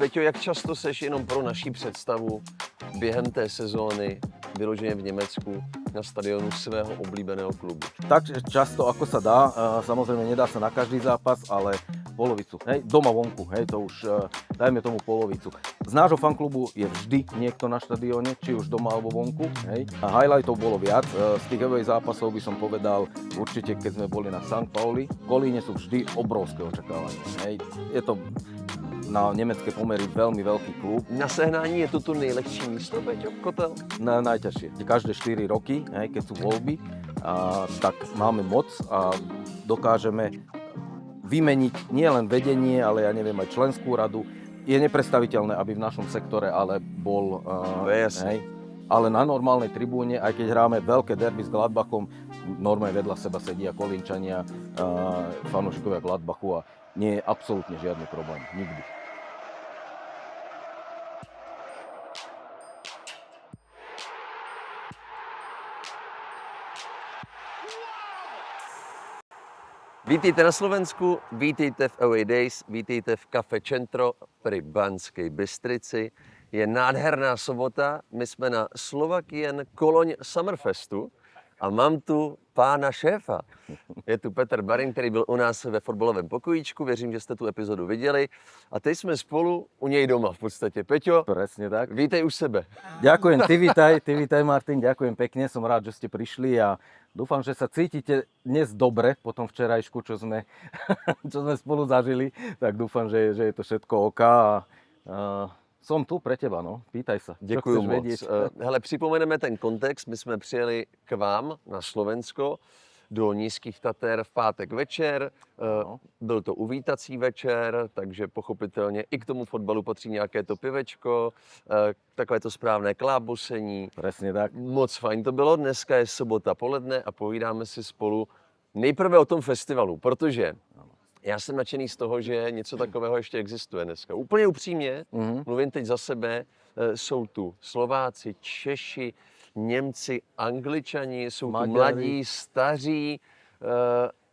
Peťo, jak často seš jenom pro naší představu během té sezóny vyloženě v Německu na stadionu svého oblíbeného klubu? Tak často, ako sa dá. Samozrejme, nedá sa na každý zápas, ale polovicu. Hej, doma vonku, hej, to už dajme tomu polovicu. Z nášho fanklubu je vždy niekto na štadióne, či už doma alebo vonku. Hej. A highlightov bolo viac. Z tých away zápasov by som povedal, určite keď sme boli na St. Pauli, v Kolíne sú vždy obrovské očakávania. Hej. Je to na nemecké pomery veľmi veľký klub. Na sehnání je to tu nejlehčí místo, Peťo, Kotel? Najťažšie. Každé 4 roky, hej, keď sú voľby, tak máme moc a dokážeme vymeniť nielen vedenie, ale ja neviem, aj členskú radu. Je nepredstaviteľné, aby v našom sektore ale bol... hej, ale na normálnej tribúne, aj keď hráme veľké derby s Gladbachom, normálne vedľa seba sedia Kolínčania, fanúšikovia Gladbachu a nie je absolútne žiadny problém. Nikdy. Vítejte na Slovensku, vítejte v Away Days, vítejte v Café Centro pri Banskej Bystrici. Je nádherná sobota, my jsme na Slovakian Koloň Summerfestu a mám tu pána šéfa. Je tu Petr Barin, který byl u nás ve fotbalovém pokojíčku, věřím, že jste tu epizodu viděli. A teď jsme spolu u něj doma v podstatě. Peťo, presne tak. vítej u sebe. Ďakujem, ty vítaj Martin, ďakujem pekne, som rád, že ste prišli a dúfam, že sa cítite dnes dobre po tom včerajšku, čo sme spolu zažili, tak dúfam, že je to všetko OK a som tu pre teba, no, pýtaj sa. Děkuju moc. Hele, připomeneme ten kontext, my jsme přijeli k vám na Slovensko do Nízkých Tater v pátek večer, byl to uvítací večer, takže pochopitelně i k tomu fotbalu patří nějaké to pivečko, takové to správné klábosení. Presne tak. Moc fajn to bylo, dneska je sobota poledne a povídáme si spolu nejprve o tom festivalu, protože já jsem nadšený z toho, že něco takového ještě existuje dneska. Úplně upřímně, mluvím teď za sebe, jsou tu Slováci, Češi, Němci, Angličani, jsou tu mladí, staří,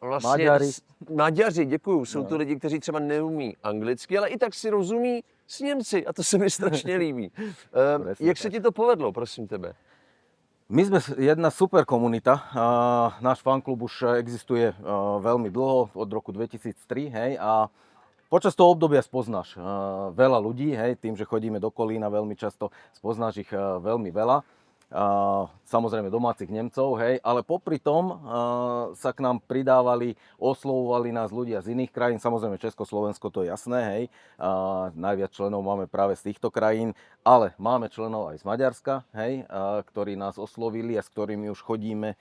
vlastně Maďaři, děkuju. Jsou tu lidi, kteří třeba neumí anglicky, ale i tak si rozumí s Němci a to se mi strašně líbí. Jak se ti to povedlo, prosím tebe? My sme jedna super komunita. Náš fanklub už existuje veľmi dlho, od roku 2003, hej, a počas toho obdobia spoznáš veľa ľudí, hej, tým, že chodíme do Kolína veľmi často, spoznáš ich veľmi veľa. Samozrejme domácich Nemcov, hej, ale popri tom sa k nám pridávali, oslovovali nás ľudia z iných krajín, samozrejme Československo, to je jasné, hej, najviac členov máme práve z týchto krajín, ale máme členov aj z Maďarska, hej, ktorí nás oslovili a s ktorými už chodíme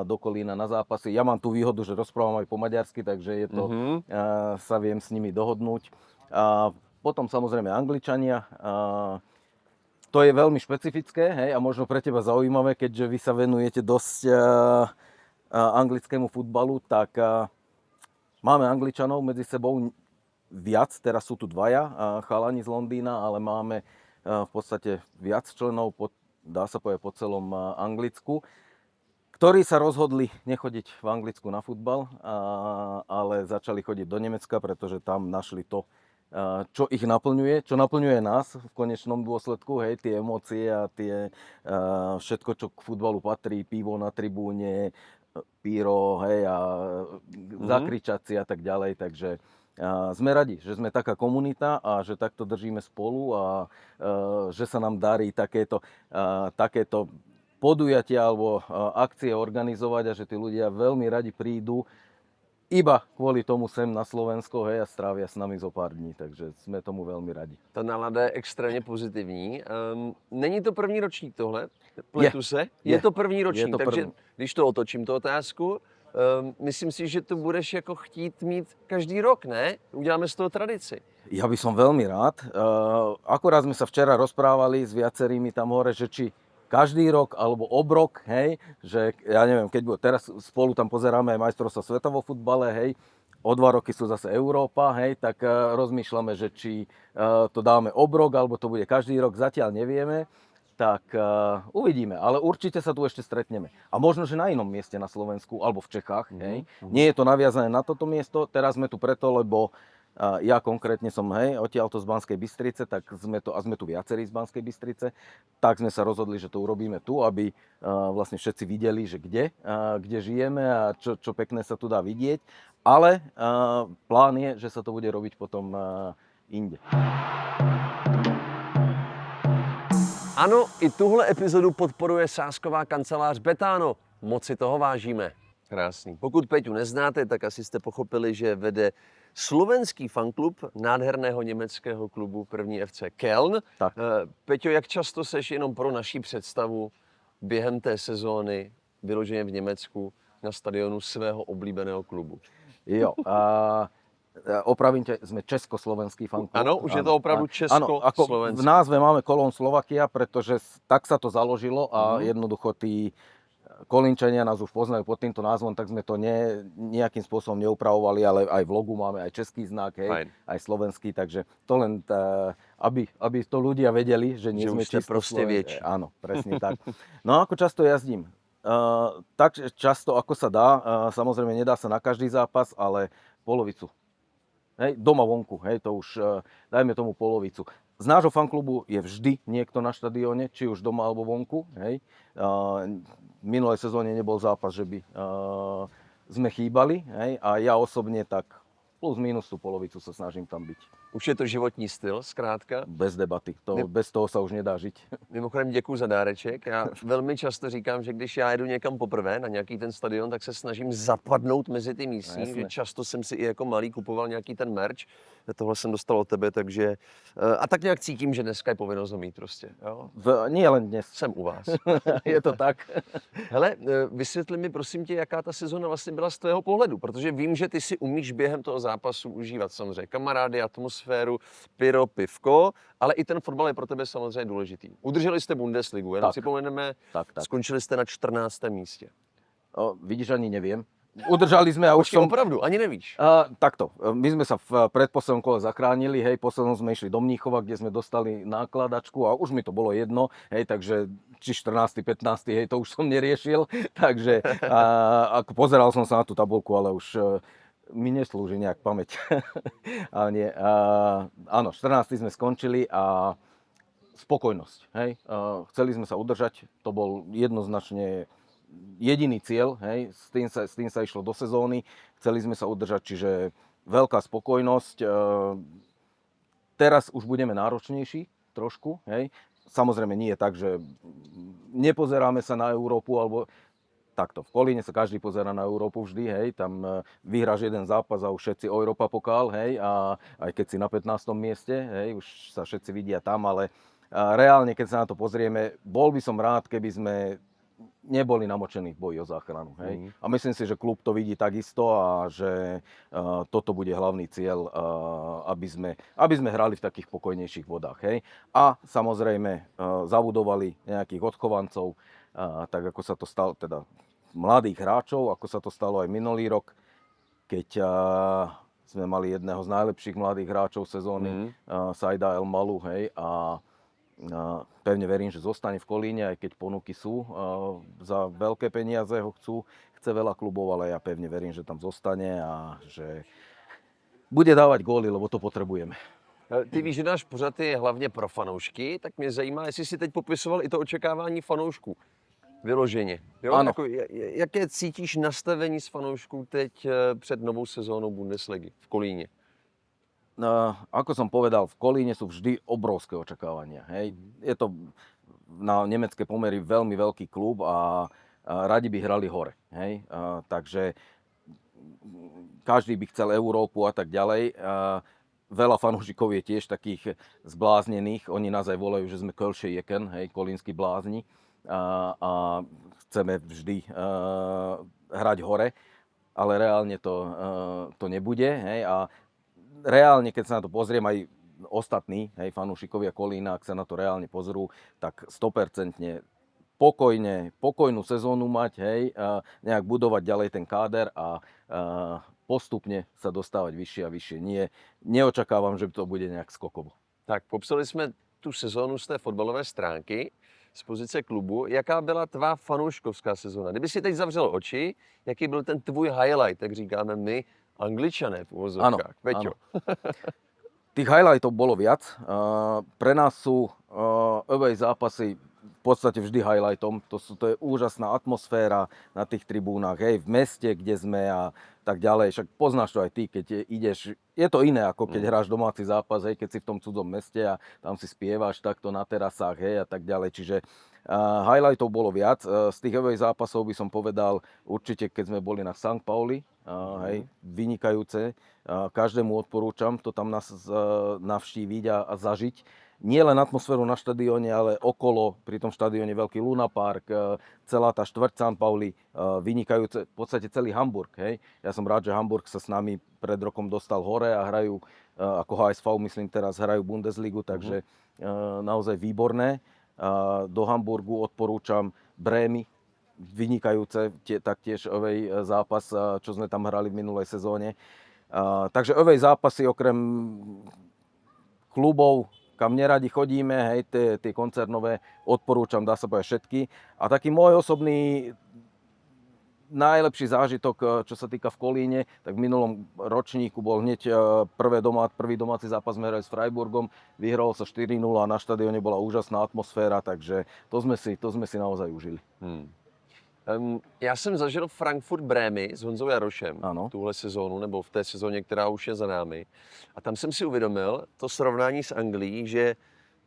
do Kolína na zápasy. Ja mám tú výhodu, že rozprávam aj po maďarsky, takže je to, sa viem s nimi dohodnúť. Potom samozrejme Angličania. To je veľmi špecifické, hej, a možno pre teba zaujímavé, keďže vy sa venujete dosť anglickému futbalu, tak máme Angličanov medzi sebou viac, teraz sú tu dvaja chalani z Londýna, ale máme v podstate viac členov, dá sa povedať po celom Anglicku, ktorí sa rozhodli nechodiť v Anglicku na futbal, ale začali chodiť do Nemecka, pretože tam našli to, čo ich naplňuje, čo naplňuje nás v konečnom dôsledku, hej, tie emócie a tie všetko, čo k futbalu patrí, pivo na tribúne, píro, hej, a zakričaci a tak ďalej, takže sme radi, že sme taká komunita a že takto držíme spolu a že sa nám darí takéto podujatia alebo akcie organizovať a že tí ľudia veľmi radi prídu iba kvôli tomu sem na Slovensko, hej, a strávia s nami zo pár dní, takže jsme tomu velmi rádi. Ta nálada je extrémně pozitivní. Není to první ročník tohle? Pletu se? Je to první ročník, to takže když to otočím, tu otázku, myslím si, že to budeš jako chtít mít každý rok, ne? Uděláme z toho tradici. Ja by som veľmi rád. Akorát sme sa včera rozprávali s viacerými tam hore, že či každý rok alebo obrok, hej, že ja neviem, keď teraz spolu tam pozeráme aj majstrovstvá sveta vo futbale, hej, o 2 roky sú zase Európa, hej, tak rozmýšľame, že či to dáme obrok, alebo to bude každý rok, zatiaľ nevieme, tak uvidíme, ale určite sa tu ešte stretneme. A možno, že na inom mieste na Slovensku, alebo v Čechách, hej. Nie je to naviazané na toto miesto, teraz sme tu preto, lebo Ja konkrétne som, odtiaľto z Banskej Bystrice, tak sme tu viacerí z Banskej Bystrice, tak sme sa rozhodli, že to urobíme tu, aby vlastne všetci videli, že kde žijeme a čo pekné sa tu dá vidieť. Ale plán je, že sa to bude robiť potom inde. Ano, i tuhle epizodu podporuje sázková kancelář Betano. Moc si toho vážíme. Krásný. Pokud Peťu neznáte, tak asi jste pochopili, že vede slovenský fanklub nádherného německého klubu první FC Köln. Tak. Peťo, jak často seš jenom pro naší představu během té sezóny vyloženě v Německu na stadionu svého oblíbeného klubu? Jo, opravím ťa, sme československý fanklub. Áno, už je to opravdu československý. V názve máme Kolón Slovakia, pretože tak sa to založilo a jednoducho tí Kolínčania nás už poznajú pod týmto názvom, tak sme to nejakým spôsobom neupravovali, ale aj v logu máme aj český znak, aj slovenský, takže to len, aby to ľudia vedeli, že nie sme československí. Áno, presne tak. No ako často jazdím? Tak často, ako sa dá. Samozrejme, nedá sa na každý zápas, ale polovicu. Doma vonku, to už dajme tomu polovicu. Z nášho fanklubu je vždy niekto na štadióne, či už doma alebo vonku. V minulej sezóne nebol zápas, že by sme chýbali. A ja osobne tak plus minus tú polovicu sa snažím tam byť. Už je to životní styl, zkrátka? Bez debaty. Bez toho sa už nedá žiť. Mimochodem děkuji za dáreček. Já velmi často říkám, že když já jedu někam poprvé na nějaký ten stadion, tak se snažím zapadnout mezi ty místní. Že často jsem si i jako malý kupoval nějaký ten merch. Tohle jsem dostal od tebe, takže... A tak nějak cítím, že dneska je povinnost ho mít prostě. Jo? Nie len dnes. Jsem u vás. Je to tak. Hele, vysvětli mi prosím tě, jaká ta sezona vlastně byla z tvého pohledu, protože vím, že ty si umíš během toho zápasu užívat samozřejmě kamarády, atmosféru, pyro, pivko, ale i ten fotbal je pro tebe samozřejmě důležitý. Udrželi jste Bundesligu, jenom připomeneme, skončili jste na 14. místě. Vidíš, ani neviem. Udržali sme a už som... Opravdu, ani nevíš. Takto, my sme sa v predposlednom kole zachránili, poslednom sme išli do Mníchova, kde sme dostali nákladačku a už mi to bolo jedno, takže či 14., 15., to už som neriešil, takže ako pozeral som sa na tú tabuľku, ale už mi neslúži nejak pamäť. Áno, 14. sme skončili a spokojnosť, chceli sme sa udržať, to bol jednoznačne jediný cieľ, s tým sa išlo do sezóny, chceli sme sa udržať, čiže veľká spokojnosť. Teraz už budeme náročnejší trošku, Samozrejme nie je tak, že nepozeráme sa na Európu, alebo takto. V Kolíne sa každý pozerá na Európu vždy, tam vyhráš jeden zápas a už všetci Európa pokal, a aj keď si na 15. mieste, už sa všetci vidia tam, ale reálne, keď sa na to pozrieme, bol by som rád, keby sme neboli namočení v boji o záchranu. A myslím si, že klub to vidí takisto a že toto bude hlavný cieľ, aby sme hrali v takých pokojnejších vodách. A samozrejme zabudovali nejakých odchovancov, tak ako sa to stalo, teda mladých hráčov, ako sa to stalo aj minulý rok, keď sme mali jedného z najlepších mladých hráčov sezóny, Saida El Malu, a pevne verím, že zostane v Kolíne, aj keď ponuky sú. Za veľké peniaze ho chce veľa klubov, ale ja pevne verím, že tam zostane a že bude dávať góly, lebo to potrebujeme. Ty víš, že náš pořad je hlavně pro fanoušky, tak mě zajímá, jestli si teď popisoval i to očekávání fanoušků. Vyloženě. Jo? Ano. Jaké cítíš nastavení s fanoušků teď před novou sezónou Bundesligy v Kolíně? Ako som povedal, v Kolíne sú vždy obrovské očakávania. Je to na nemecké pomery veľmi veľký klub a radi by hrali hore. Takže každý by chcel Európu a tak ďalej. Veľa fanúšikov je tiež takých zbláznených. Oni nás aj volajú, že sme Kölsche Jeken, kolínsky blázni. A chceme vždy hrať hore, ale reálne to nebude. A reálne, keď sa na to pozriem, aj ostatní fanúšikovia Kolína, ak sa na to reálne pozrú, tak 100% pokojnú sezónu mať, nejak budovať ďalej ten káder a postupne sa dostávať vyššie a vyššie. Neočakávam, že to bude nejak skokovo. Tak, popsali jsme tu sezónu z té fotbalové stránky, z pozice klubu. Jaká byla tvá fanouškovská sezóna? Kdyby si teď zavřel oči, jaký byl ten tvůj highlight, jak říkáme my, Angličané v úvozovkách. Peťo. Tých highlightov bolo viac. Pre nás sú away zápasy v podstate vždy highlightom. To je úžasná atmosféra na tých tribúnach, hej, v meste, kde sme a tak ďalej. Však poznáš to aj ty, keď ideš. Je to iné, ako keď hráš domáci zápas, hej, keď si v tom cudzom meste a tam si spievaš takto na terasách, hej, a tak ďalej. Čiže highlightov bolo viac. Z tých away zápasov by som povedal určite, keď sme boli na St. Pauli, hej, vynikajúce. Každému odporúčam to tam navštíviť a zažiť. Nie len atmosféru na štadióne, ale okolo, pri tom štadióne veľký Luna Park, celá tá štvrť St. Pauli, vynikajúce, v podstate celý Hamburg. Hej. Ja som rád, že Hamburg sa s nami pred rokom dostal hore a hrajú, ako HSV, myslím teraz, hrajú Bundesligu, takže naozaj výborné. Do Hamburgu odporúčam Brémy, vynikajúce, taktiež away zápas, čo sme tam hrali v minulej sezóne. Takže away zápasy okrem klubov, kam neradi chodíme, hej, tie koncernové, odporúčam, dá sa povedať všetky. A taký môj osobný najlepší zážitok, čo sa týka v Kolíne, tak v minulom ročníku bol hneď prvý domáci zápas sme hrali s Freiburgom, vyhralo sa 4-0 a na štadióne bola úžasná atmosféra, takže to sme si naozaj užili. Já jsem zažil Frankfurt Brémy s Honzou Jarošem tuhle sezónu, nebo v té sezóně, která už je za námi. A tam jsem si uvědomil to srovnání s Anglií, že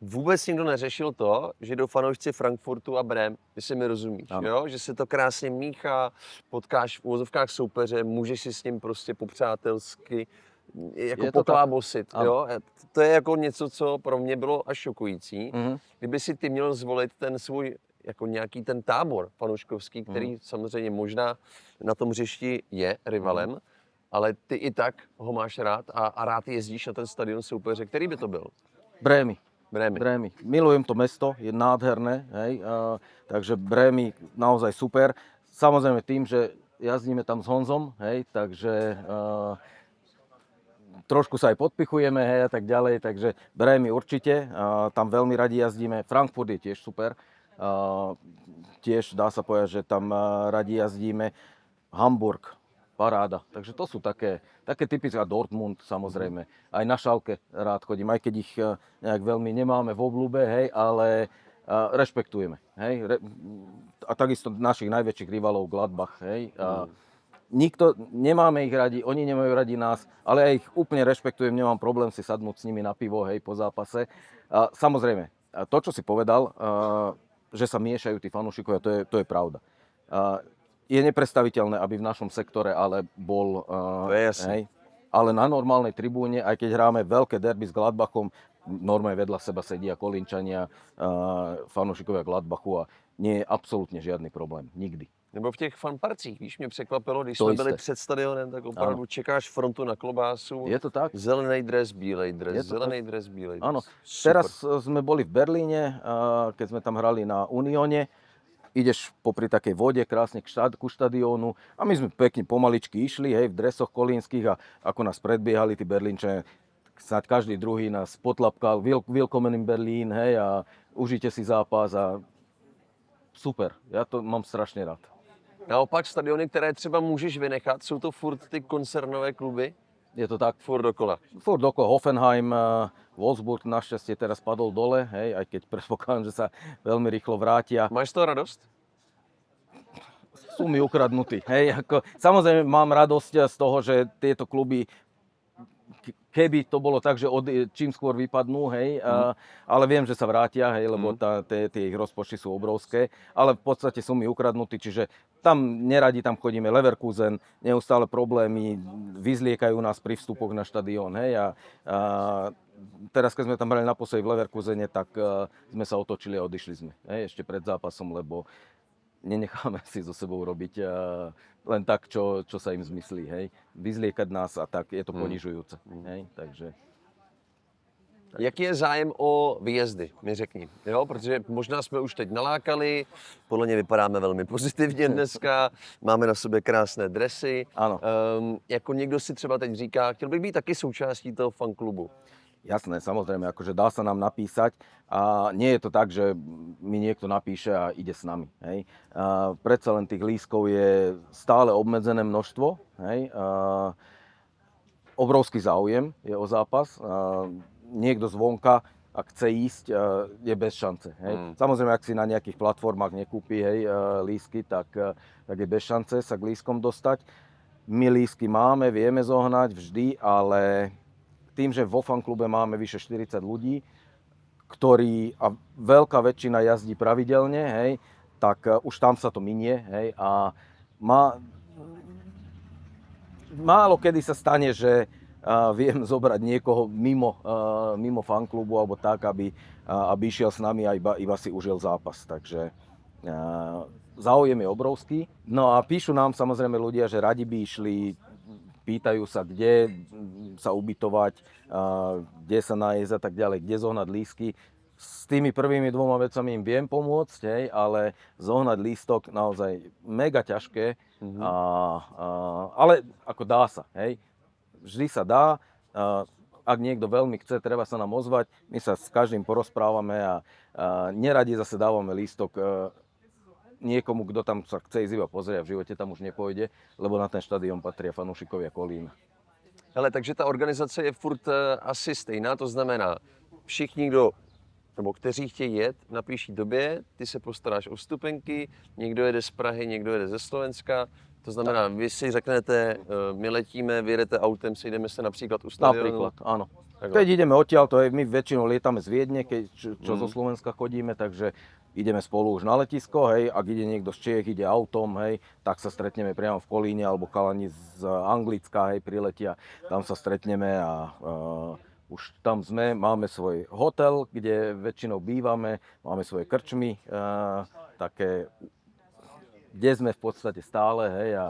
vůbec nikdo neřešil to, že jdou fanoušci Frankfurtu a Brém, jestli mi rozumíš, jo? Že se to krásně míchá, potkáš v úvozovkách soupeře, můžeš si s ním prostě popřátelsky jako poklábosit, jo? To je jako něco, co pro mě bylo až šokující. Kdyby si ty měl zvolit ten svůj jako nějaký ten tábor fanouškovský, který samozřejmě možná na tom hřišti je rivalem, ale ty i tak ho máš rád a rád jezdíš na ten stadion soupeře. Který by to byl? Brémy. Brémy. Milujem to mesto, je nádherné, hej, takže Brémy naozaj super. Samozrejme tým, že jazdíme tam s Honzom, hej, takže trošku sa aj podpichujeme, hej, a tak ďalej, takže Brémy určite, tam veľmi radi jazdíme. Frankfurt je tiež super. Tiež dá sa povedať, že tam radi jazdíme. Hamburg, paráda. Takže to sú také typické. Dortmund samozrejme. Aj na Schalke rád chodím, aj keď ich nejak veľmi nemáme v obľúbe, hej, ale rešpektujeme. Hej. A takisto našich najväčších rivalov Gladbach. Hej. Nikto, nemáme ich radi, oni nemajú radi nás, ale ja ich úplne rešpektujem, nemám problém si sadnúť s nimi na pivo, hej, po zápase. Samozrejme, to, čo si povedal, že sa miešajú tí fanúšikovia, to je pravda. Je neprestaviteľné, aby v našom sektore ale bol... hej, ale na normálnej tribúne, aj keď hráme veľké derby s Gladbachom, normálne vedľa seba sedia Kolínčania, fanúšikovia Gladbachu a nie je absolútne žiadny problém. Nikdy. Nebo v těch fanparcích, víš, mě překvapilo, když jsme byli před stadionem, tak opravdu čekáš frontu na klobásu. Je to tak? Zelený dres, bílej dres, zelený dres, bílej dres. Áno, teraz sme boli v Berlíne, keď sme tam hrali na Unióne. Ideš popri takej vode krásne ku štadiónu a my sme pekne pomaličky išli, hej, v dresoch kolínskych a ako nás predbiehali tí Berlínčania, snáď každý druhý nás potlapkal, Willkommen in Berlin, hej, a užite si zápas a super, ja to mám strašne rád. Naopak stadiony, které třeba můžeš vynechat, jsou to furt ty koncernové kluby? Je to tak? Furt dokola. Furt dokola. Hoffenheim, Wolfsburg našťastie teraz padol dole, hej, aj keď predpokladám, že sa veľmi rýchlo vrátia. Máš z toho radosť? Sú mi ukradnutí. Hej, samozrejme mám radosť z toho, že tieto kluby, keby to bolo tak, že čím skôr vypadnú, hej, ale viem, že sa vrátia, hej, lebo tie ich rozpočty sú obrovské, ale v podstate sú mi ukradnutí, čiže tam neradi tam chodíme, Leverkusen, neustále problémy, vyzliekajú nás pri vstupoch na štadión, hej, a teraz, keď sme tam hrali naposledy v Leverkusene, tak sme sa otočili a odišli sme, hej, ešte pred zápasom, lebo nenecháme si so sebou robiť len tak, čo sa im zmyslí, hej. Vyzliekať nás a tak, je to ponižujúce, hej, takže... Jaký je zájem o výjezdy, mi řekni, jo? Protože možná jsme už teď nalákali, podle mě vypadáme velmi pozitivně dneska, máme na sobě krásné dresy. Áno. Jako někdo si třeba teď říká, chtěl bych být taky součástí toho fanklubu. Jasné, samozrejme, akože dá sa nám napísať a nie je to tak, že mi niekto napíše a ide s nami, hej. Predsa len tých lístkov je stále obmedzené množstvo, hej. obrovský záujem je o zápas. Niekto zvonka, ak chce ísť, je bez šance. Hej. Samozrejme, ak si na nejakých platformách nekúpi lístky, tak je bez šance sa k lístkom dostať. My lístky máme, vieme zohnať vždy, ale tým, že vo fanklube máme vyše 40 ľudí, ktorí, a veľká väčšina jazdí pravidelne, hej, tak už tam sa to minie, hej, a málo kedy sa stane, že viem zobrať niekoho mimo fanklubu alebo tak, aby išiel s nami a iba si užil zápas. Takže záujem je obrovský. No a píšu nám samozrejme ľudia, že radi by išli, pýtajú sa, kde sa ubytovať, kde sa nájsť a tak ďalej, kde zohnať lístky. S tými prvými dvoma vecami im viem pomôcť, hej, ale zohnať lístok naozaj mega ťažké, ale ako dá sa, hej. Vždy sa dá, ak niekto veľmi chce, treba sa nám ozvať, my sa s každým porozprávame a neradi zase dávame lístok niekomu, kto tam sa chce ísť iba pozrieť a v živote tam už nepôjde, lebo na ten štadión patria fanúšikovia Kolína. Hele, takže ta organizace je furt asi stejná, to znamená, všichni, nebo kteří chtějí jet, napíší tobě, ty se postaráš o vstupenky, někdo jede z Prahy, někdo jede ze Slovenska, to znamená, vy si řeknete, my letíme, vyjedete autem, sejdeme se například u stadionu. Napríklad, áno. Takhle. Keď ideme odtiaľ, to je, my väčšinou lietame z Viedne, čo zo Slovenska chodíme, takže ideme spolu už na letisko, hej, ak ide niekto z Čiech, ide autom, hej, tak sa stretneme priamo v Kolíne, alebo chalani z Anglicka, hej, priletia, tam sa stretneme a už tam sme, máme svoj hotel, kde väčšinou bývame, máme svoje krčmy, také, kde sme v podstate stále, hej, a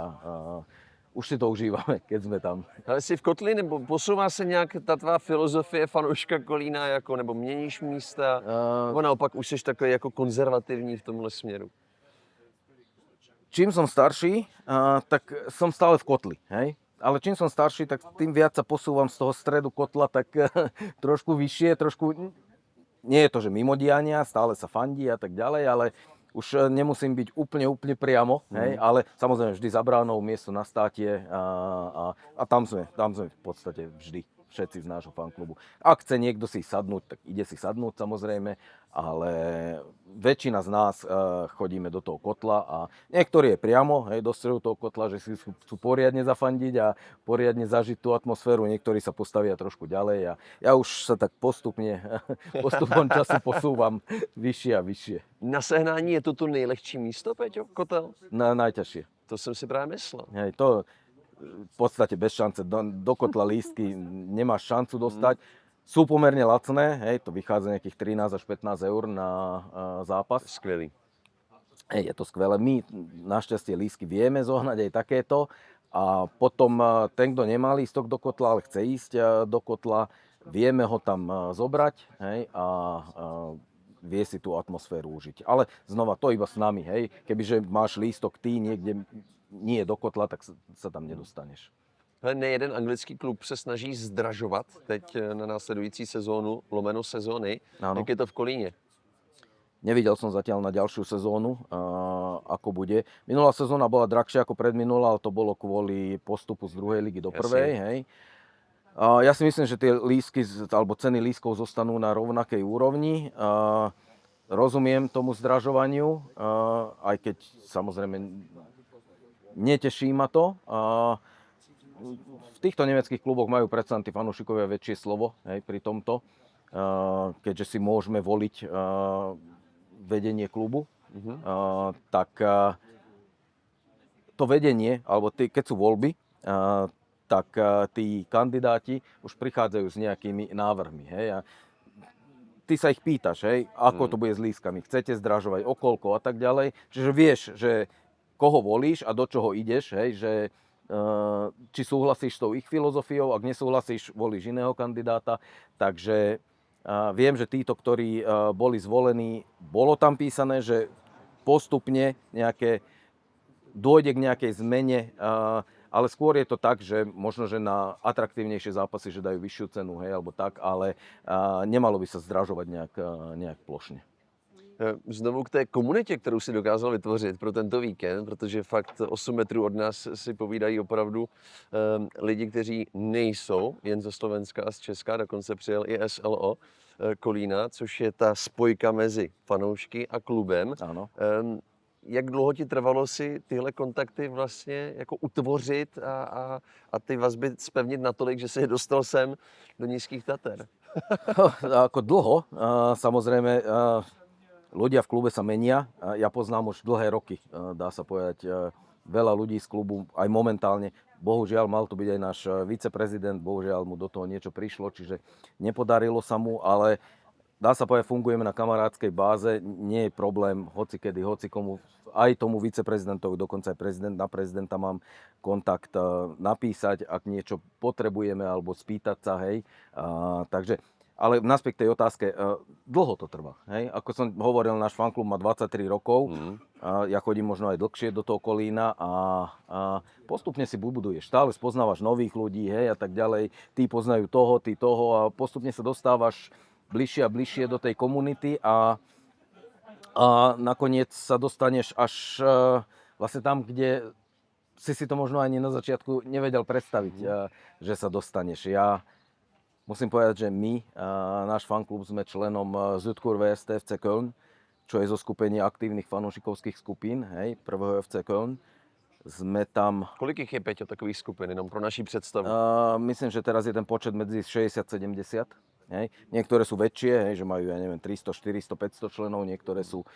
už si to užívame, keď sme tam. Ale jsi v kotli, nebo posouvá se nějak ta tvá filozofie fanouška Kolína, jako, nebo měníš místa, nebo naopak už jsi takový jako konzervativní v tomhle směru? Čím som starší, tak som stále v kotli, hej. Ale čím som starší, tak tým viac sa posúvam z toho stredu kotla tak trošku vyššie, trošku, nie je to, že mimo diania, stále sa fandí a tak ďalej, ale už nemusím byť úplne priamo, hej, ale samozrejme vždy za bránou, miesto na státie a tam sme v podstate vždy, všetci z nášho fanklubu. Ak chce niekto si sadnúť, tak ide si sadnúť samozrejme, ale väčšina z nás chodíme do toho kotla a niektorí je priamo, hej, do stredu toho kotla, že si chcú poriadne zafandiť a poriadne zažiť tú atmosféru, niektorí sa postavia trošku ďalej a ja už sa tak postupom času posúvam vyššie a vyššie. Na sehnání je to nejlehčí místo, Peťo, kotel? Najťažšie. To jsem si právě myslel. Hej, to v podstate bez šance. Do kotla lístky nemáš šancu dostať. Sú pomerne lacné, hej, to vychádza nejakých 13 až 15 eur na zápas. Skvělý. Hej, je to skvelé. My našťastie lístky vieme zohnať aj takéto. A potom ten, kto nemá lístok do kotla, ale chce ísť do kotla, vieme ho tam zobrať, hej, a vie si tú atmosféru užiť. Ale znova, to iba s nami, hej. Kebyže máš lístok ty niekde nie do kotla, tak sa tam nedostaneš. Hele, nejeden anglický klub se snaží zdražovat teď na následující sezónu, lomeno sezóny. Áno. Jak je to v Kolíne? Nevidel som zatiaľ na ďalšiu sezónu, ako bude. Minulá sezóna bola drahšia ako predminulá, ale to bolo kvôli postupu z druhej ligy do prvej. Hej. Ja si myslím, že tie lístky, alebo ceny lístkov zostanú na rovnakej úrovni. Rozumiem tomu zdražovaniu, aj keď samozrejme neteší ma to. V týchto nemeckých kluboch majú predsa tí fanúšikovia väčšie slovo, hej, pri tomto, keďže si môžeme voliť vedenie klubu, tak to vedenie, alebo keď sú voľby, tak tí kandidáti už prichádzajú s nejakými návrhmi. Hej, a ty sa ich pýtaš, hej, ako to bude s lístkami, chcete zdražovať, o koľko a tak ďalej. Čiže vieš, že koho volíš a do čoho ideš, hej, že či súhlasíš s tou ich filozofiou, ak nesúhlasíš, volíš iného kandidáta. Takže viem, že títo, ktorí boli zvolení, bolo tam písané, že postupne dôjde k nejakej zmene, ale skôr je to tak, že možno, že na atraktívnejšie zápasy, že dajú vyššiu cenu, hej, alebo tak, ale nemalo by sa zdražovať nejak plošne. Znovu k té komunitě, kterou si dokázal vytvořit pro tento víkend, protože fakt 8 metrů od nás si povídají opravdu lidi, kteří nejsou jen ze Slovenska a z Česka, dokonce přijel i SLO Kolína, což je ta spojka mezi fanoušky a klubem. Áno. Jak dlouho ti trvalo si tyhle kontakty vlastně jako utvořit a ty vazby spevnit natolik, že si je dostal sem do Nízkých Tater? Ako dlho, samozrejme, ľudia v klube sa menia. Ja poznám už dlhé roky, dá sa povedať, veľa ľudí z klubu, aj momentálne. Bohužiaľ, mal tu byť aj náš viceprezident, bohužiaľ mu do toho niečo prišlo, čiže nepodarilo sa mu, ale dá sa povedať, fungujeme na kamarádskej báze, nie je problém hocikedy, hocikomu, aj tomu viceprezidentovi, dokonca aj na prezidenta mám kontakt napísať, ak niečo potrebujeme, alebo spýtať sa, hej. Takže, ale naspäť k tej otázke, dlho to trvá, hej. Ako som hovoril, náš fanklub má 23 rokov, ja chodím možno aj dlhšie do toho Kolína a postupne si buduješ, stále spoznávaš nových ľudí, hej, a tak ďalej, tí poznajú toho, ty toho a postupne sa dostávaš bližšie a bližšie do tej komunity a nakoniec sa dostaneš až vlastne tam, kde si to možno ani na začiatku nevedel predstaviť, že sa dostaneš. Ja musím povedať, že my, náš fanklub, sme členom Südkurve STFC Köln, čo je zo skupenia aktívnych fanúšikovských skupín, hej, prvého FC Köln. Sme tam... Kolik ich je, Peťo, takových skupin, jenom pro naší představu? Myslím, že teraz je ten počet medzi 60-70. Hej. Niektoré sú väčšie, hej, že majú, ja neviem, 300, 400, 500 členov, niektoré sú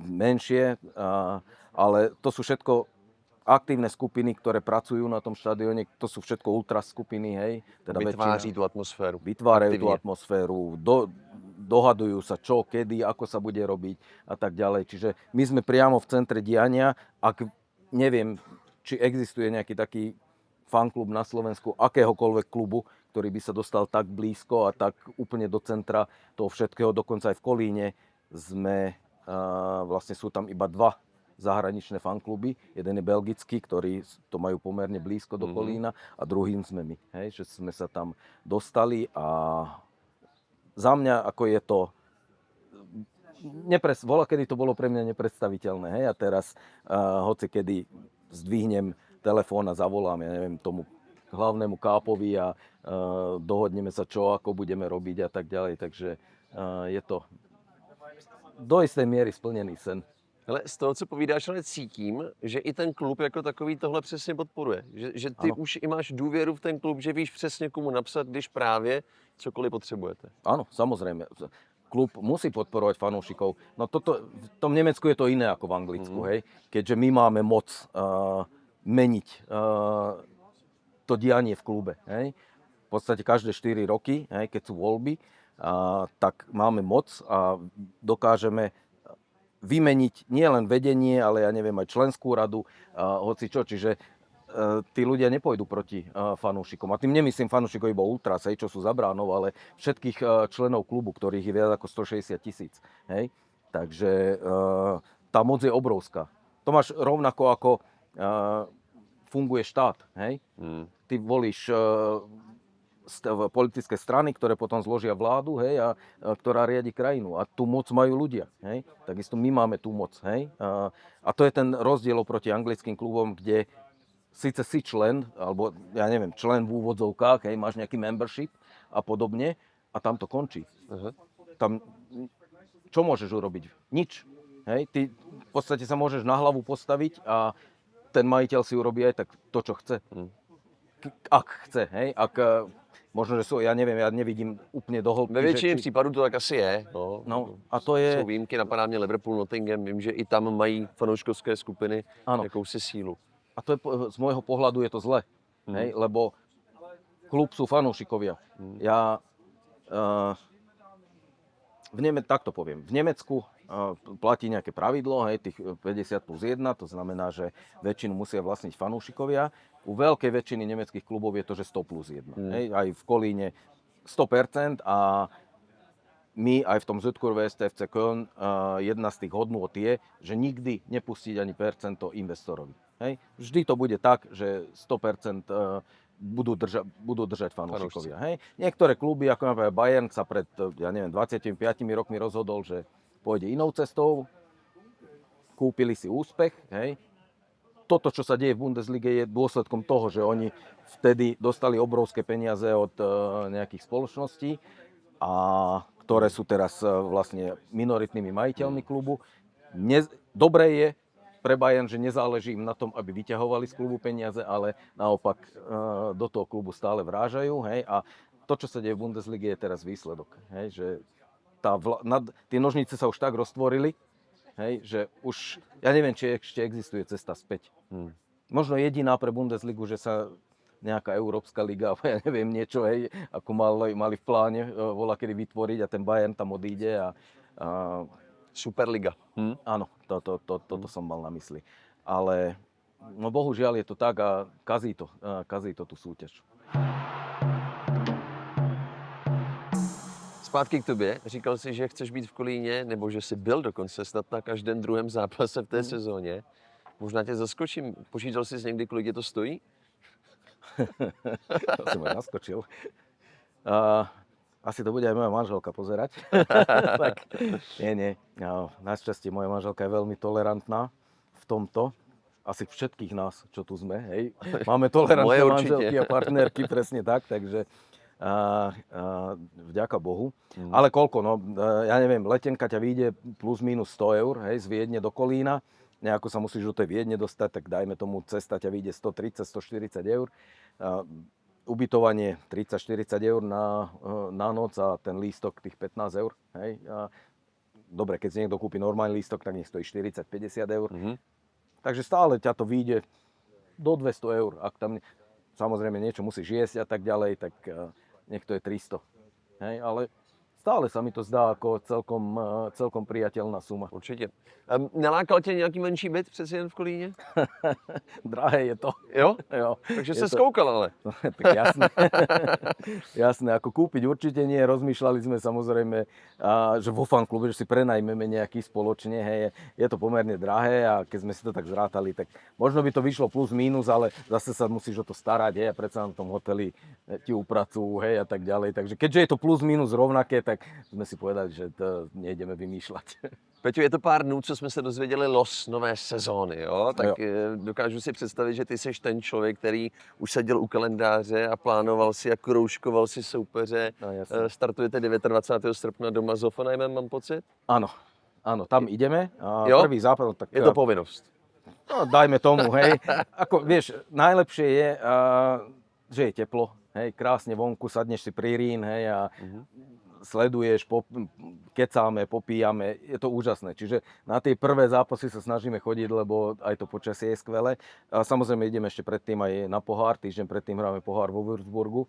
menšie, ale to sú všetko aktívne skupiny, ktoré pracujú na tom štadióne, to sú všetko ultras skupiny, hej. Teda vytváří tú atmosféru. Vytvárajú tú atmosféru, dohadujú sa čo, kedy, ako sa bude robiť a tak ďalej. Čiže my sme priamo v centre diania, ak neviem, či existuje nejaký taký fanklub na Slovensku, akéhokoľvek klubu, ktorý by sa dostal tak blízko a tak úplne do centra toho všetkého. Dokonca aj v Kolíne vlastne sú tam iba dva zahraničné fankluby. Jeden je belgický, ktorí to majú pomerne blízko do Kolína a druhým sme my. Hej, že sme sa tam dostali a za mňa, ako je to, kedy to bolo pre mňa nepredstaviteľné. Hej, a teraz hoci kedy zdvihnem telefón a zavolám, ja neviem, tomu hlavnému kápovi a dohodneme sa, čo, ako budeme robiť a tak ďalej. Takže je to do istej miery splnený sen. Ale z toho, co povídáš, ale cítím, že i ten klub jako takový tohle přesně podporuje. Že ty už i máš důvěru v ten klub, že víš přesně komu napsat, když právě cokoliv potřebujete. Áno, samozrejme. Klub musí podporovať fanúšikov. No v tom Nemecku je to iné ako v Anglicku, hej. Keďže my máme moc meniť to dianie v klube. Hej. V podstate každé 4 roky, hej, keď sú voľby, tak máme moc a dokážeme vymeniť nielen vedenie, ale ja neviem, aj členskú radu, hocičo. Čiže tí ľudia nepôjdu proti fanúšikom. A tým nemyslím fanúšikov iba ultras, hej, čo sú za bránou, ale všetkých členov klubu, ktorých je viac ako 160 000. Hej. Takže tá moc je obrovská. To máš rovnako ako funguje štát. Hej. Ty volíš politické strany, ktoré potom zložia vládu, hej, a ktorá riadi krajinu. A tú moc majú ľudia. Hej. Takisto my máme tú moc. Hej. A to je ten rozdiel oproti anglickým klubom, kde síce si člen, alebo ja neviem, člen v úvodzovkách, hej, máš nejaký membership a podobne a tam to končí. Tam, čo môžeš urobiť? Nič. Hej. Ty v podstate sa môžeš na hlavu postaviť a ten majiteľ si urobí aj tak to, čo chce. Ak chce, hej. Možno, že sú, ja neviem, ja nevidím úplne do hĺbky. Ve většině případů to tak asi je. No, a to je... Jsou výjimky, napadá mě Liverpool, Nottingham, vím, že i tam mají fanouškovské skupiny jakousi sílu. A to je, z môjho pohľadu je to zle, hej, lebo klub sú fanúšikovia. Ja takto poviem, v Nemecku platí nejaké pravidlo, hej, tých 50+1, to znamená, že väčšinu musia vlastniť fanúšikovia. U veľkej väčšiny nemeckých klubov je to, že 100+1. Hej, aj v Kolíne 100% a my aj v tom Südkurve STFC Köln jedna z tých hodnôt je, že nikdy nepustiť ani percento investorovi. Hej. Vždy to bude tak, že 100% budú držať fanúšikovia. Hej. Niektoré kluby, ako napríklad Bayern, sa pred 25 rokmi rozhodol, že pôjde inou cestou, kúpili si úspech, hej. Toto, čo sa deje v Bundeslige, je dôsledkom toho, že oni vtedy dostali obrovské peniaze od nejakých spoločností, a ktoré sú teraz vlastne minoritnými majiteľmi klubu. Dobré je pre Bayern, že nezáleží im na tom, aby vyťahovali z klubu peniaze, ale naopak do toho klubu stále vrážajú. Hej? A to, čo sa deje v Bundeslige, je teraz výsledok. Hej? Že tie nožnice sa už tak roztvorili, hej? Že už, ja neviem, či ešte existuje cesta späť. Možno jediná pre Bundesligu, že sa nejaká Európska liga, ja neviem, niečo, hej, ako mali v pláne voľakedy vytvoriť a ten Bayern tam odíde a Superliga. áno, toto som mal na mysli. Ale no bohužiaľ je to tak a kazí to tú súťaž. Zpátky k tobě. Říkal jsi, že chceš být v Kolíně, nebo že jsi byl dokonce snad na každém druhém zápase v té sezóně. Možná tě zaskočím. Počítal jsi někdy, kolik je to stojí? To si ma naskočil. Asi to bude aj moja manželka pozerať. Tak, nie. Našťastie moja manželka je veľmi tolerantná v tomto. Asi všetkých nás, čo tu sme, hej. Máme tolerantné manželky a partnerky, presne tak, takže vďaka Bohu. Ale koľko, no, ja neviem, letenka ťa vyjde plus minus 100 eur, hej, z Viedne do Kolína. Nejako sa musíš do tej Viedne dostať, tak dajme tomu, cesta ťa vyjde 130-140 eur. Ubytovanie 30-40 eur na noc a ten lístok tých 15 eur. Hej. Dobre, keď si niekto kúpi normálny lístok, tak nech stojí 40-50 eur. Takže stále ťa to vyjde do 200 eur. Ak tam samozrejme niečo musíš jesť a tak ďalej, tak nech to je 300. Hej, ale stále sa mi to zdá ako celkom priateľná suma. Určitě. Nelákal tě nějaký menší byt přeci jen v Kolíně? Drahé je to. Jo? Jo. Takže se skoukal ale. Tak jasné. Jasné, ako kúpiť určite nie. Rozmýšľali sme samozrejme, že vo fanklube, že si prenajmeme nejaký spoločne. Hej. Je to pomerne drahé a keď sme si to tak zrátali, tak možno by to vyšlo plus minus, ale zase sa musíš o to starať. Hej. A predsa na tom hoteli ti upracujú, hej, a tak ďalej. Takže keďže je to plus minus rovnaké, tak sme si povedali, že to nejdeme vymýšľať. Peťo, je to pár dnů, co jsme se dozvěděli los nové sezóny, jo? Tak jo. Dokážu si představit, že ty jsi ten člověk, který už seděl u kalendáře a plánoval si a kroužkoval si soupeře. No, startujete 29. srpna doma s Hoffenheimem, mám pocit? Áno, tam ideme. Jo? Prvý zápas. Tak, Je to povinnost. No, dajme tomu, hej. Ako, vieš, najlepšie je, že je teplo, hej, krásne vonku, sadneš si pri Rín, hej, a sleduješ, kecáme, popíjame, je to úžasné. Čiže na tie prvé zápasy sa snažíme chodiť, lebo aj to počasie je skvelé. A samozrejme ideme ešte predtým aj na pohár, týždeň predtým hráme pohár vo Würzburgu,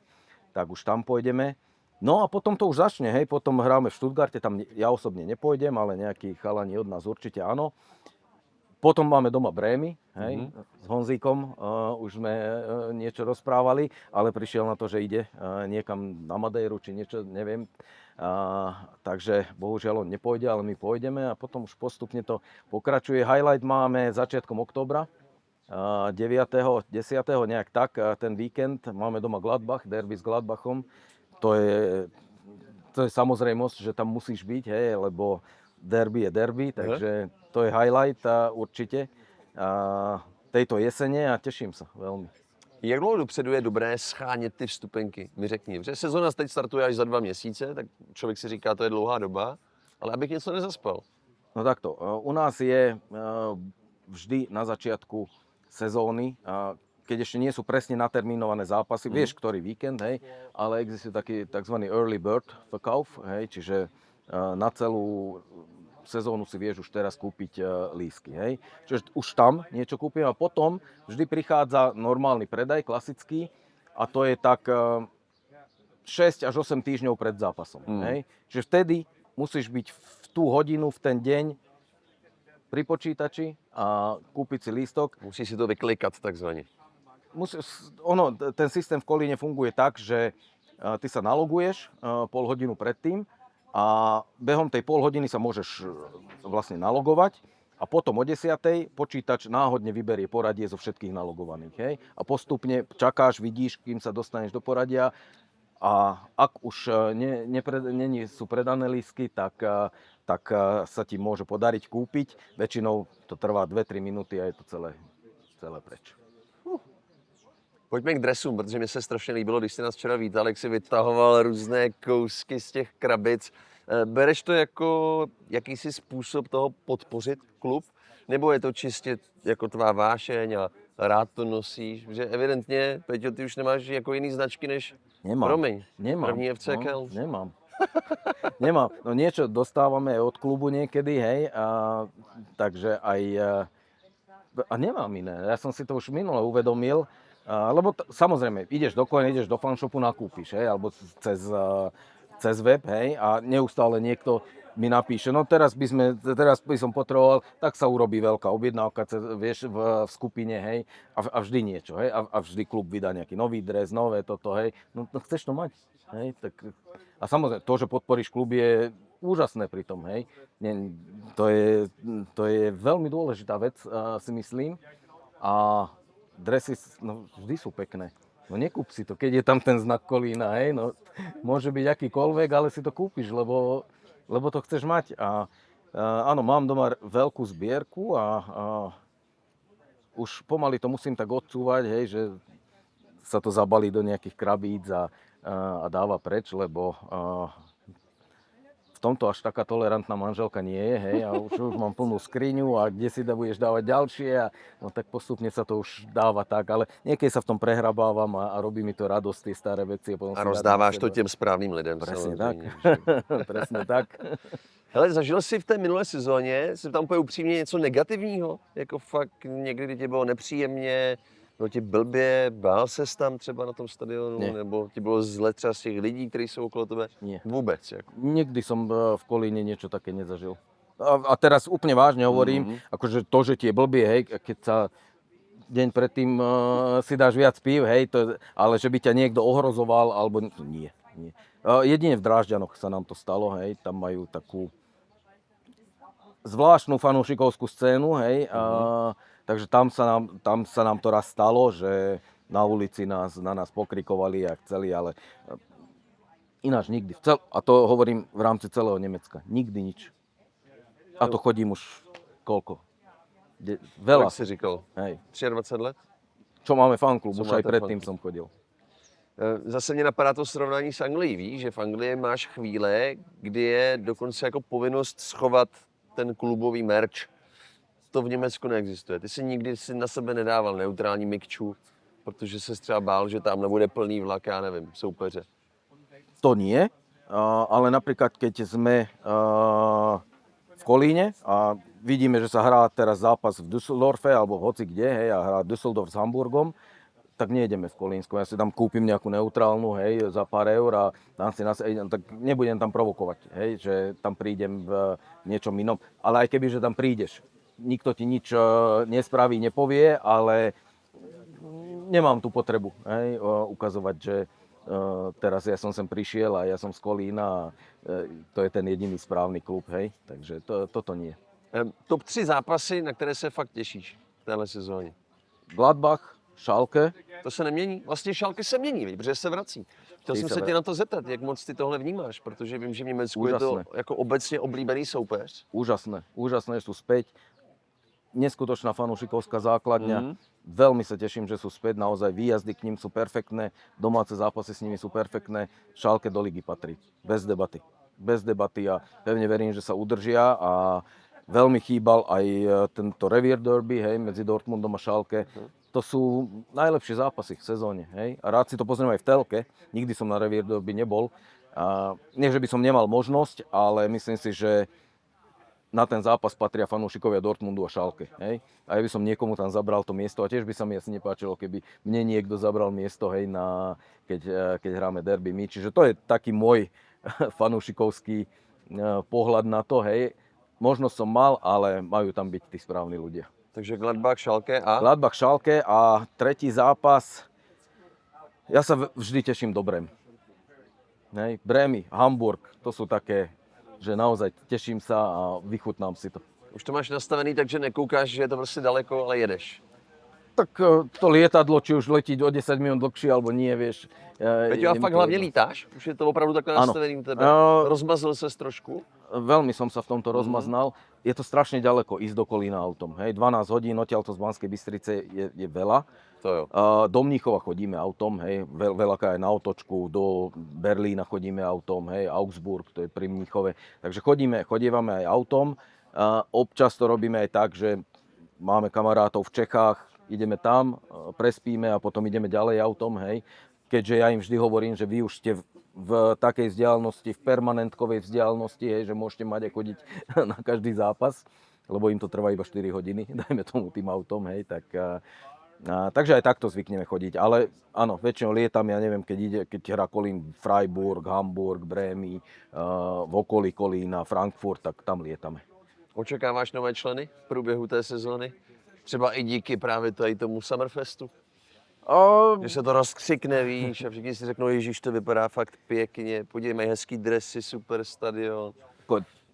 tak už tam pôjdeme. No a potom to už začne, hej, potom hráme v Stuttgarte, tam ja osobne nepôjdem, ale nejakí chalani od nás určite áno. Potom máme doma Brémy, hej, s Honzíkom, už sme niečo rozprávali, ale prišiel na to, že ide niekam na Madeiru, či niečo, neviem. Takže bohužiaľ on nepôjde, ale my pôjdeme a potom už postupne to pokračuje. Highlight máme začiatkom októbra, 9., 10., nejak tak, ten víkend máme doma Gladbach, derby s Gladbachom. To je samozrejmosť, že tam musíš byť, hej, lebo derby je derby, takže to je highlight určite tejto jesene a teším sa veľmi. Jak dlouho dopředu je dobré schánět ty vstupenky, mi řekni. Protože sezona teď startuje až za 2 měsíce, tak člověk si říká, to je dlouhá doba, ale abych něco nezaspal. No takto, u nás je vždy na začiatku sezóny, keď ešte nie sú presne naterminované zápasy, vieš, ktorý víkend, hej, ale existuje taký tzv. Early bird Verkauf, hej, čiže na celú sezónu si vieš už teraz kúpiť lístky, hej. Čiže už tam niečo kúpim a potom vždy prichádza normálny predaj, klasický, a to je tak 6 až 8 týždňov pred zápasom, hej. Čiže vtedy musíš byť v tú hodinu, v ten deň pri počítači a kúpiť si lístok. Musíš si to vyklikat takzvaně. Ten systém v Kolíne funguje tak, že ty sa naloguješ pol hodinu predtým a behom tej pol hodiny sa môžeš vlastne nalogovať a potom o 10:00 počítač náhodne vyberie poradie zo všetkých nalogovaných. Hej? A postupne čakáš, vidíš, kým sa dostaneš do poradia A ak už není sú predané lístky, tak sa ti môže podariť kúpiť. Väčšinou to trvá 2-3 minúty a je to celé preč. Pojďme k dresům, protože mi se strašně líbilo, když jsi nás včera vítal, jak jsi vytahoval různé kousky z těch krabic. Bereš to jako jakýsi způsob toho podpořit klub? Nebo je to čistě jako tvá vášeň a rád to nosíš? Že evidentně, Peťo, ty už nemáš jako jiný značky než, promiň, první FC Kelm. Nemám. No niečo dostávame od klubu niekedy, hej, takže aj... A nemám iné. Ja som si to už minule uvedomil, lebo samozrejme, ideš do Kojen, ideš do fanshopu, nakúpiš, hej, alebo cez web, hej, a neustále niekto mi napíše, no teraz by som potreboval, tak sa urobí veľká objednávka, vieš, v skupine, hej, a vždy niečo, hej, a vždy klub vydá nejaký nový dres, nové toto, hej, no chceš to mať, hej, tak... A samozrejme, to, že podporíš klub, je úžasné pri tom, hej. To je veľmi dôležitá vec, si myslím. A dresy vždy sú pekné. No nekúp si to, keď je tam ten znak Kolína, hej. No, môže byť akýkoľvek, ale si to kúpiš, lebo to chceš mať. A áno, mám doma veľkú zbierku a už pomaly to musím tak odcúvať, hej, že sa to zabalí do nejakých krabíc a dáva preč, lebo v tomto až taká tolerantná manželka nie je, hej, a už mám plnú skriňu a kde si budeš dávať ďalšie no tak postupne sa to už dáva tak, ale niekedy sa v tom prehrabávam a robí mi to radosť tie staré veci. A rozdáváš to těm správným lidem. Presne tak. Presne tak. Hele, zažil jsi v té minulé sezóně, jsem tam úplně upřímně, něco negativního? Jako fakt někdy, kdy tě bylo nepříjemně, bylo ti blbě, bál ses tam třeba na tom stadionu, Nie. nebo ti bylo zle třeba z těch lidí, kteří jsou okolo tebe? Nie. Vůbec. Jako. Nikdy som v Kolíne niečo také nezažil. A teraz úplne vážne hovorím, akože to, že ti je blbie, hej, keď sa deň predtým si dáš viac pív, hej, ale že by ťa niekto ohrozoval, alebo nie. Jedine v Drážďanoch sa nám to stalo, hej, tam majú takú zvláštnu fanúšikovskú scénu, hej, takže tam sa nám to raz stalo, že na ulici na nás pokrikovali a chceli, ale ináč nikdy. A to hovorím v rámci celého Nemecka. Nikdy nič. A to chodím už koľko? Veľa. Jak jsi říkal? Hej. 23 let? Čo máme fanklub, Co už aj máte predtým fanklub? som chodil. Zase mě napadá to srovnání s Anglií, víš, že v Anglii máš chvíle, kdy je dokonce jako povinnost schovat ten klubový merch. To v Německu neexistuje. Ty si nikdy na sebe nedával neutrální mikču, protože se třeba bál, že tam nebude plný vlak, já nevím, soupeře. To nie, ale napríklad keď sme v Kolíne a vidíme, že sa hrá teraz zápas v Düsseldorfe alebo v hoci kde, hej, a hrá Düsseldorf s Hamburgom, tak nejdeme v Kolínsku. Ja si tam kúpim nejakú neutrálnu, hej, za pár eur a tam si tak nebudem tam provokovať, hej, že tam prídem v niečom inom. Ale aj keby, že tam prídeš, nikto ti nič nespraví, nepovie, ale nemám tú potrebu, hej, ukazovať, že teraz ja som sem prišiel a ja som z Kolína a to je ten jediný správny klub, hej, takže toto nie. Top 3 zápasy, na které se fakt těšíš v téhle sezóně? Gladbach, Schalke. To se nemění? Vlastně Schalke se mění, viď? Protože se vrací. Chtěl jsem se tě na to zeptat, jak moc ty tohle vnímáš, protože vím, že v Německu je to jako obecně oblíbený soupeř. Úžasné, že sú späť. Neskutočná fanúšikovská základňa. Veľmi sa teším, že sú späť, naozaj výjazdy k ním sú perfektné, domáce zápasy s nimi sú perfektné. Schalke do ligy patrí, bez debaty a pevne verím, že sa udržia a veľmi chýbal aj tento revier derby, hej, medzi Dortmundom a Schalke. To sú najlepšie zápasy v sezóne, hej. A rád si to pozriem aj v telke, nikdy som na revier derby nebol. Nie, že by som nemal možnosť, ale myslím si, že na ten zápas patria fanúšikovia Dortmundu a Schalke, hej. A ja by som niekomu tam zabral to miesto a tiež by sa mi asi nepáčilo, keby mne niekto zabral miesto, hej, keď hráme derby my. Čiže to je taký môj fanúšikovský pohľad na to, hej. Možno som mal, ale majú tam byť tí správni ľudia. Takže Gladbach, Schalke a? Gladbach, Schalke a tretí zápas. Ja sa vždy teším do Brem. Hej, Bremy, Hamburg, to sú také, že naozaj teším sa a vychutnám si to. Už to máš nastavený, takže nekoukáš, že je to prostě daleko, ale jedeš. Tak to lietadlo, či už letí o 10 minút dlhšie, alebo nie, vieš. Peťo, a fakt hlavně lítáš? Už je to opravdu takhle Áno. nastavený u tebe? Rozmazil ses trošku? Veľmi som sa v tomto rozmaznal. Je to strašne ďaleko ísť do Kolína autom. Hej, 12 hodín, odtiaľto z Banskej Bystrice je veľa. To jo. Do Mníchova chodíme autom, hej, veľakrát aj na otočku, do Berlína chodíme autom, hej, Augsburg, to je pri Mníchove. Takže chodievame aj autom. Občas to robíme aj tak, že máme kamarátov v Čechách, ideme tam, prespíme a potom ideme ďalej autom, hej. Keďže ja im vždy hovorím, že vy už ste v takej vzdialenosti, v permanentkovej vzdialenosti, hej, že môžete mať aj chodiť na každý zápas, lebo im to trvá iba 4 hodiny, dajme tomu tým autom, hej, tak... takže aj takto zvykneme chodiť, ale áno, väčšinou lietam, ja neviem, keď hrá Kolín Freiburg, Hamburg, Brémy, v okolí Kolína, Frankfurt, tak tam lietame. Očekáváš nové členy v průběhu té sezóny? Třeba i díky právě tady tomu Summerfestu? Že se to rozkřikne, víš, a všichni si řeknou, ježíš, to vypadá fakt pěkně, podívej, mají hezký dresy, super stadion.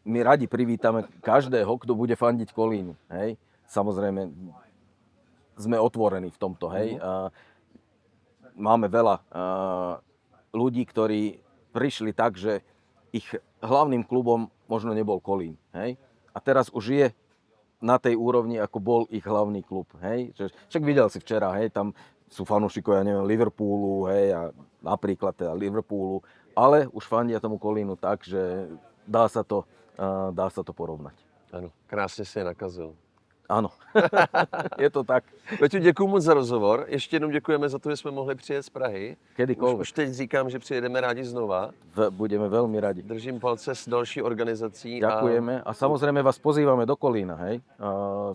My radi privítame každého, kto bude fandiť Kolínu, hej. Samozrejme, sme otvorení v tomto, hej. Máme veľa ľudí, ktorí prišli tak, že ich hlavným klubom možno nebol Kolín, hej. A teraz už je na tej úrovni, ako bol ich hlavný klub, hej. Však videl si včera, hej, tam sú fanúšikovia, neviem, Liverpoolu, hej, a napríklad teda Liverpoolu, ale už fandia tomu Kolínu tak, že dá sa to porovnať. Ano, krásně si je nakazil. Áno, je to tak. Peťo, děkuji moc za rozhovor. Ještě jednou děkujeme za to, že jsme mohli přijet z Prahy. Kedykoľvek. Už teď říkám, že přijedeme rádi znova. Budeme veľmi radi. Držím palce s další organizací. Ďakujeme a samozrejme vás pozývame do Kolína, hej.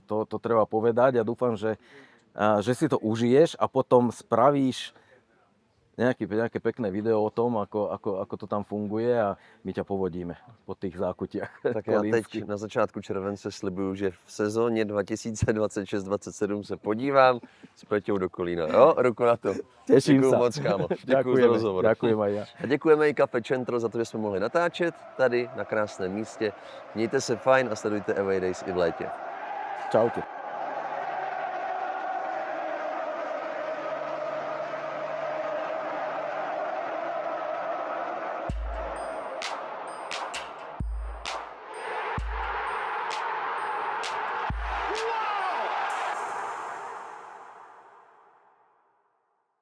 To treba povedať a dúfam, že si to užiješ a potom spravíš nejaké pekné video o tom, ako to tam funguje a my ťa povodíme po tých zákutiach. Tak já teď na začátku července slibuju, že v sezóně 2026-27 se podívám s Peťou do Kolína. Jo, ruku na to. Teším Děkuju sa. moc, kámo. Děkuju za rozhovor. Ďakujem aj ja. A děkujeme i Cafe Centro za to, že jsme mohli natáčet tady na krásném místě. Mějte se fajn a sledujte Away Days i v létě. Čaute.